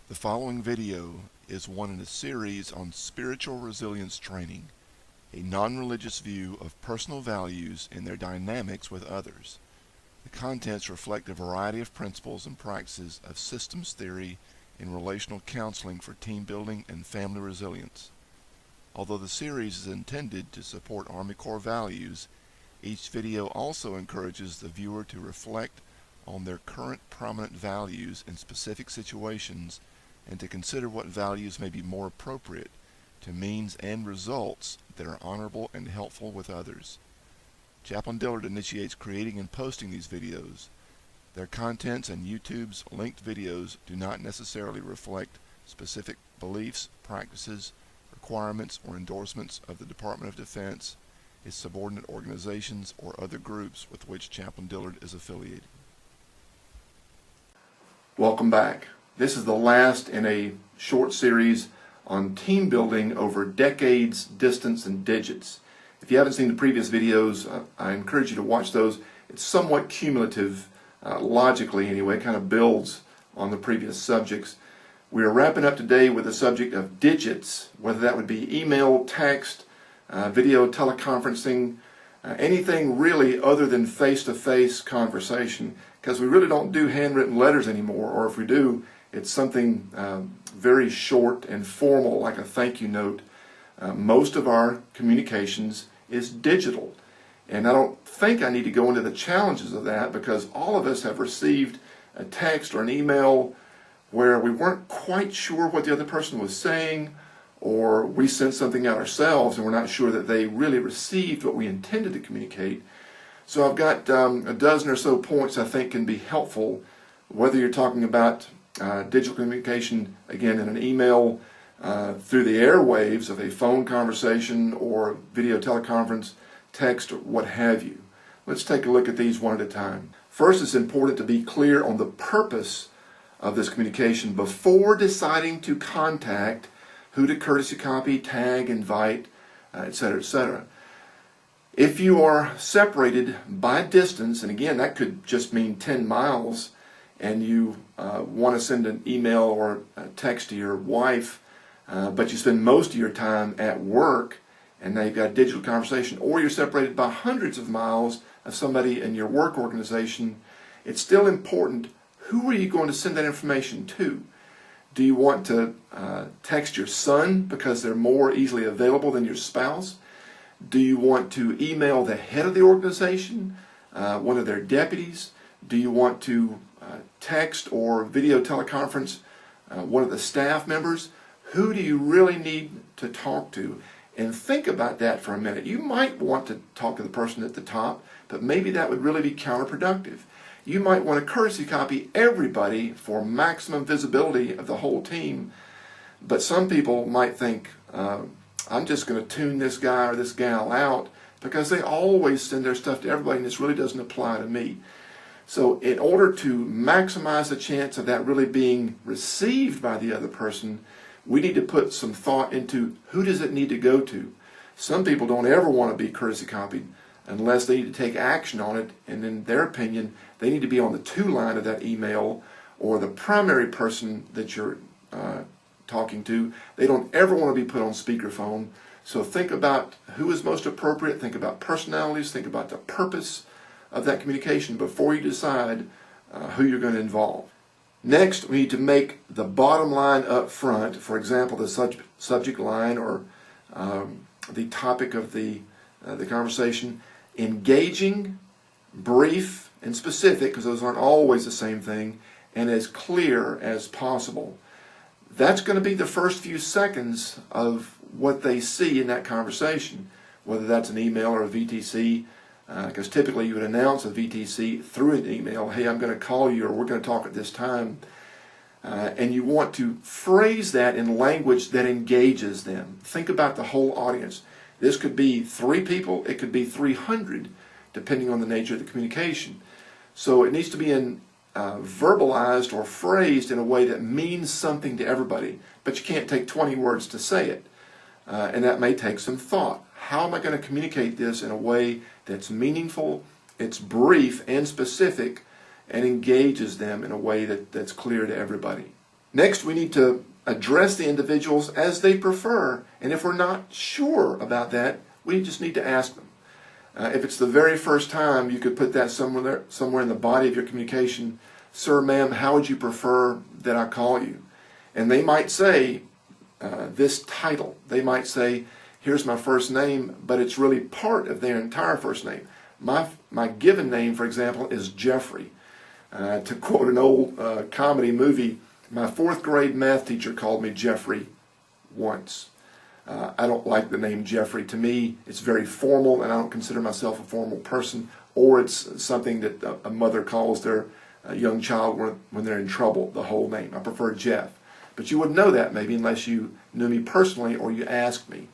The following video is one in a series on spiritual resilience training, a non-religious view of personal values and their dynamics with others. The contents reflect a variety of principles and practices of systems theory in relational counseling for team building and family resilience. Although the series is intended to support Army Corps values, each video also encourages the viewer to reflect on their current prominent values in specific situations and to consider what values may be more appropriate to means and results that are honorable and helpful with others. Chaplain Dillard initiates creating and posting these videos. Their contents and YouTube's linked videos do not necessarily reflect specific beliefs, practices, requirements, or endorsements of the Department of Defense, its subordinate organizations, or other groups with which Chaplain Dillard is affiliated. Welcome back. This is the last in a short series on team building over decades, distance, and digits. If you haven't seen the previous videos, I encourage you to watch those. It's somewhat cumulative, logically anyway. It kind of builds on the previous subjects. We are wrapping up today with the subject of digits, whether that would be email, text, video, teleconferencing, anything really other than face-to-face conversation, because we really don't do handwritten letters anymore, or if we do, it's something very short and formal, like a thank you note. Most of our communications is digital, and I don't think I need to go into the challenges of that, because all of us have received a text or an email where we weren't quite sure what the other person was saying, or we sent something out ourselves and we're not sure that they really received what we intended to communicate. So I've got a dozen or so points I think can be helpful, whether you're talking about digital communication, again, in an email, through the airwaves of a phone conversation or video teleconference, text, or what have you. Let's take a look at these one at a time. First, it's important to be clear on the purpose of this communication before deciding to contact, who to courtesy copy, tag, invite, etc., etc. If you are separated by distance, and again, that could just mean 10 miles, and you want to send an email or a text to your wife, but you spend most of your time at work, and now you've got a digital conversation, or you're separated by hundreds of miles of somebody in your work organization, it's still important, who are you going to send that information to? Do you want to text your son because they're more easily available than your spouse? Do you want to email the head of the organization, one of their deputies? Do you want to text or video teleconference one of the staff members? Who do you really need to talk to? And think about that for a minute. You might want to talk to the person at the top, but maybe that would really be counterproductive. You might want to courtesy copy everybody for maximum visibility of the whole team, but some people might think, I'm just going to tune this guy or this gal out because they always send their stuff to everybody and this really doesn't apply to me. So in order to maximize the chance of that really being received by the other person, we need to put some thought into who does it need to go to. Some people don't ever want to be courtesy copied unless they need to take action on it, and in their opinion, they need to be on the to line of that email or the primary person that you're talking to. They don't ever want to be put on speakerphone. So think about who is most appropriate, think about personalities, think about the purpose of that communication before you decide who you're going to involve. Next, we need to make the bottom line up front, for example, the subject line or the topic of the conversation, engaging, brief, and specific, because those aren't always the same thing, and as clear as possible. That's going to be the first few seconds of what they see in that conversation, whether that's an email or a VTC, because typically you would announce a VTC through an email, hey, I'm going to call you, or we're going to talk at this time, and you want to phrase that in language that engages them. Think about the whole audience. This could be 3 people, it could be 300, depending on the nature of the communication. So it needs to be verbalized or phrased in a way that means something to everybody, but you can't take 20 words to say it, and that may take some thought. How am I going to communicate this in a way that's meaningful, it's brief and specific, and engages them in a way that's clear to everybody? Next, we need to address the individuals as they prefer, and if we're not sure about that, we just need to ask them. If it's the very first time, you could put that somewhere in the body of your communication. Sir, ma'am, how would you prefer that I call you? And they might say this title. They might say, here's my first name, but it's really part of their entire first name. My given name, for example, is Jeffrey. To quote an old comedy movie, my 4th grade math teacher called me Jeffrey once. I don't like the name Jeffrey. To me, it's very formal, and I don't consider myself a formal person, or it's something that a mother calls their young child when they're in trouble, the whole name. I prefer Jeff. But you wouldn't know that maybe unless you knew me personally or you asked me.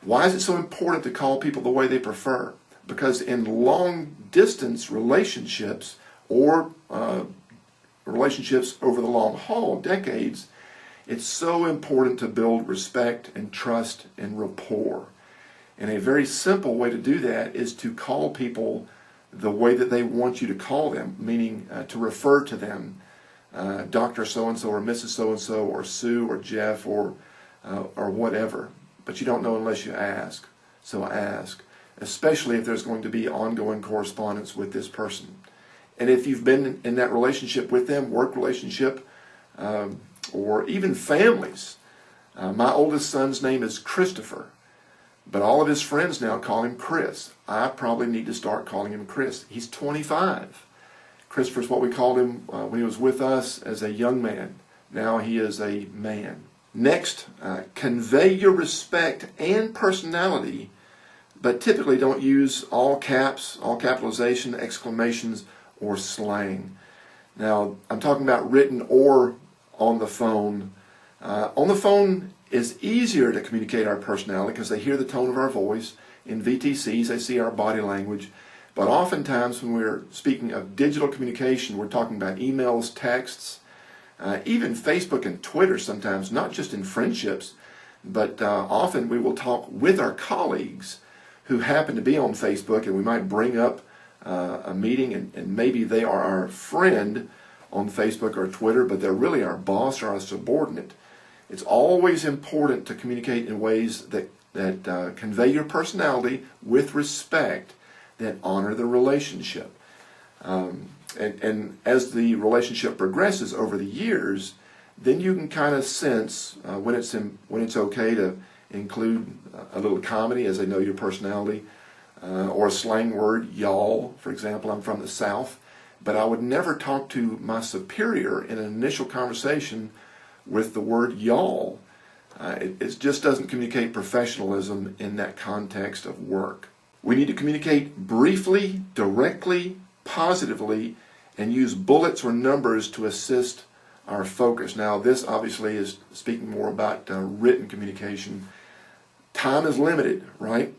Why is it so important to call people the way they prefer? Because in long-distance relationships or relationships over the long haul, decades, it's so important to build respect and trust and rapport. And a very simple way to do that is to call people the way that they want you to call them, meaning to refer to them, Dr. So-and-so or Mrs. So-and-so or Sue or Jeff or whatever. But you don't know unless you ask. So ask, especially if there's going to be ongoing correspondence with this person. And if you've been in that relationship with them, work relationship, or even families. My oldest son's name is Christopher, but all of his friends now call him Chris. I probably need to start calling him Chris. He's 25. Christopher's what we called him when he was with us as a young man. Now he is a man. Next, convey your respect and personality, but typically don't use all caps, all capitalization, exclamations, or slang. Now, I'm talking about written or on the phone. On the phone is easier to communicate our personality because they hear the tone of our voice. In VTCs, they see our body language. But oftentimes when we're speaking of digital communication, we're talking about emails, texts, even Facebook and Twitter sometimes, not just in friendships, but often we will talk with our colleagues who happen to be on Facebook, and we might bring up a meeting, and maybe they are our friend on Facebook or Twitter, but they're really our boss or our subordinate. It's always important to communicate in ways that convey your personality with respect, that honor the relationship. And as the relationship progresses over the years, then you can kind of sense when it's okay to include a little comedy as they know your personality, or a slang word, y'all, for example. I'm from the South, but I would never talk to my superior in an initial conversation with the word y'all. It just doesn't communicate professionalism in that context of work. We need to communicate briefly, directly, positively, and use bullets or numbers to assist our focus. Now, this obviously is speaking more about written communication. Time is limited, right?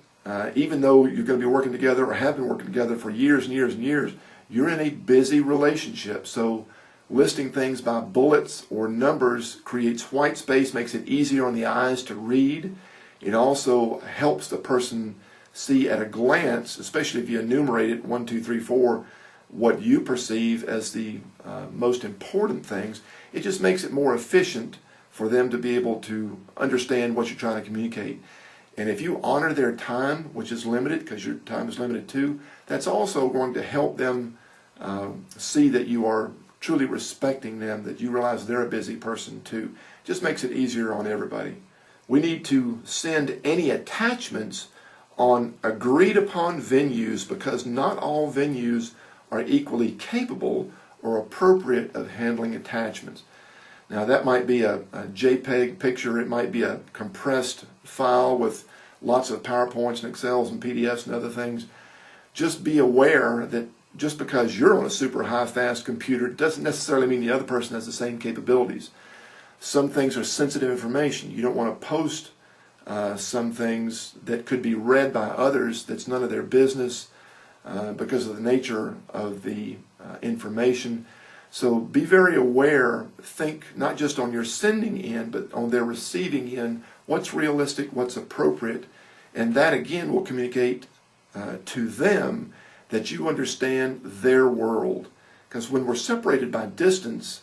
Even though you're going to be working together or have been working together for years and years and years, you're in a busy relationship. So listing things by bullets or numbers creates white space, makes it easier on the eyes to read. It also helps the person see at a glance, especially if you enumerate it, 1, 2, 3, 4, what you perceive as the most important things. It just makes it more efficient for them to be able to understand what you're trying to communicate. And if you honor their time, which is limited, because your time is limited too, that's also going to help them see that you are truly respecting them, that you realize they're a busy person too. Just makes it easier on everybody. We need to send any attachments on agreed upon venues, because not all venues are equally capable or appropriate of handling attachments. Now, that might be a JPEG picture, it might be a compressed file with lots of PowerPoints and Excels and PDFs and other things. Just be aware that just because you're on a super high fast computer doesn't necessarily mean the other person has the same capabilities. Some things are sensitive information. You don't want to post some things that could be read by others that's none of their business because of the nature of the information. So be very aware, think not just on your sending end, but on their receiving end, what's realistic, what's appropriate, and that again will communicate to them that you understand their world. Because when we're separated by distance,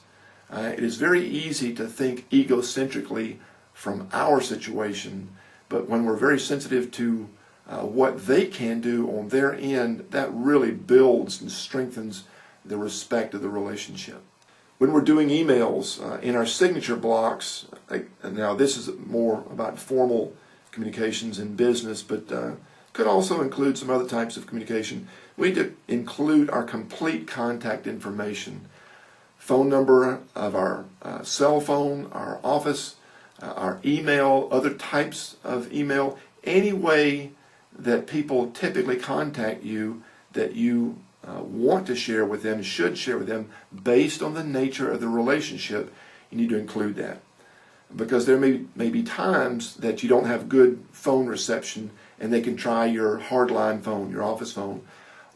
It is very easy to think egocentrically from our situation, but when we're very sensitive to what they can do on their end, that really builds and strengthens the respect of the relationship. When we're doing emails in our signature blocks, now this is more about formal communications in business, but could also include some other types of communication. We need to include our complete contact information, phone number of our cell phone, our office, our email, other types of email, any way that people typically contact you that you want to share with them, should share with them, based on the nature of the relationship. You need to include that, because there may be times that you don't have good phone reception and they can try your hardline phone, your office phone,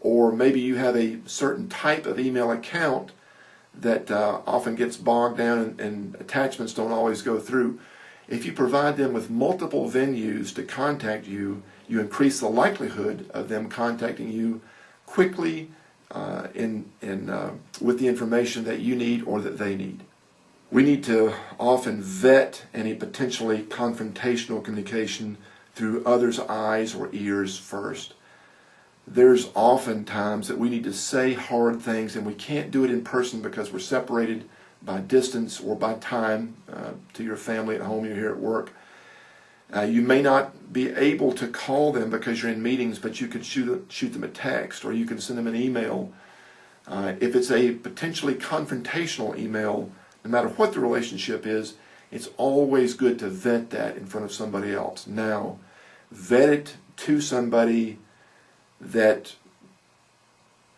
or maybe you have a certain type of email account that often gets bogged down and attachments don't always go through. If you provide them with multiple venues to contact you, you increase the likelihood of them contacting you quickly with the information that you need or that they need. We need to often vet any potentially confrontational communication through others' eyes or ears first. There's often times that we need to say hard things and we can't do it in person because we're separated by distance or by time to your family at home, you're here at work. You may not be able to call them because you're in meetings, but you could shoot them a text, or you can send them an email. If it's a potentially confrontational email, no matter what the relationship is, it's always good to vet that in front of somebody else. Now, vet it to somebody that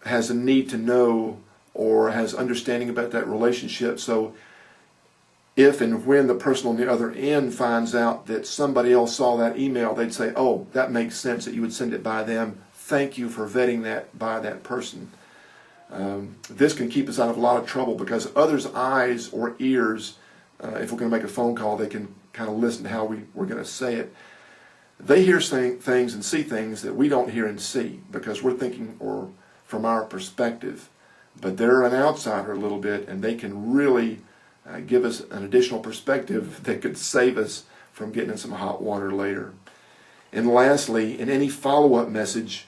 has a need to know or has understanding about that relationship. So if and when the person on the other end finds out that somebody else saw that email, they'd say, oh, that makes sense that you would send it by them. Thank you for vetting that by that person. This can keep us out of a lot of trouble because others' eyes or ears, if we're going to make a phone call, they can kind of listen to how we're going to say it. They hear things and see things that we don't hear and see because we're thinking or from our perspective. But they're an outsider a little bit, and they can really give us an additional perspective that could save us from getting in some hot water later. And lastly, in any follow-up message,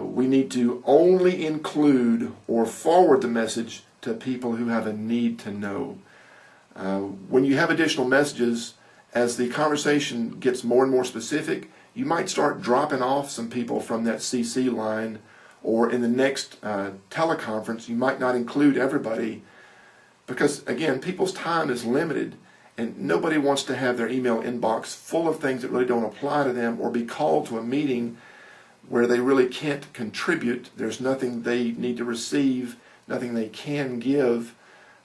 we need to only include or forward the message to people who have a need to know. When you have additional messages, as the conversation gets more and more specific, you might start dropping off some people from that CC line, or in the next teleconference, you might not include everybody because, again, people's time is limited and nobody wants to have their email inbox full of things that really don't apply to them or be called to a meeting where they really can't contribute. There's nothing they need to receive, nothing they can give.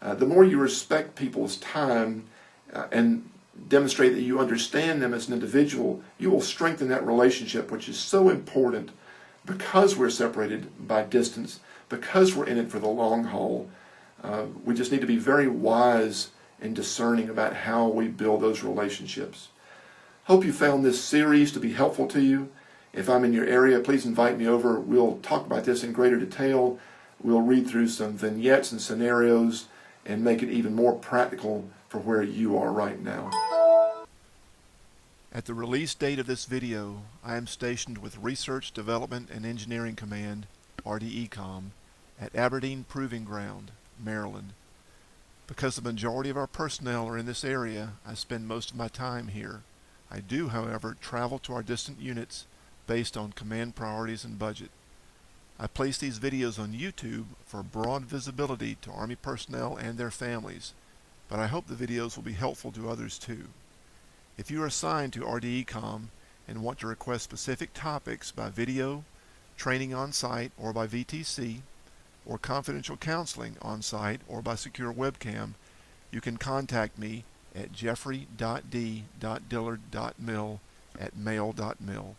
The more you respect people's time and demonstrate that you understand them as an individual, you will strengthen that relationship, which is so important because we're separated by distance, because we're in it for the long haul. We just need to be very wise and discerning about how we build those relationships. Hope you found this series to be helpful to you. If I'm in your area, please invite me over. We'll talk about this in greater detail. We'll read through some vignettes and scenarios and make it even more practical for where you are right now. At the release date of this video, I am stationed with Research, Development, and Engineering Command, RDECOM, at Aberdeen Proving Ground, Maryland. Because the majority of our personnel are in this area, I spend most of my time here. I do, however, travel to our distant units based on command priorities and budget. I place these videos on YouTube for broad visibility to Army personnel and their families, but I hope the videos will be helpful to others too. If you are assigned to RDECOM and want to request specific topics by video, training on site or by VTC, or confidential counseling on site or by secure webcam, you can contact me at jeffrey.d.dillard.mil@mail.mil.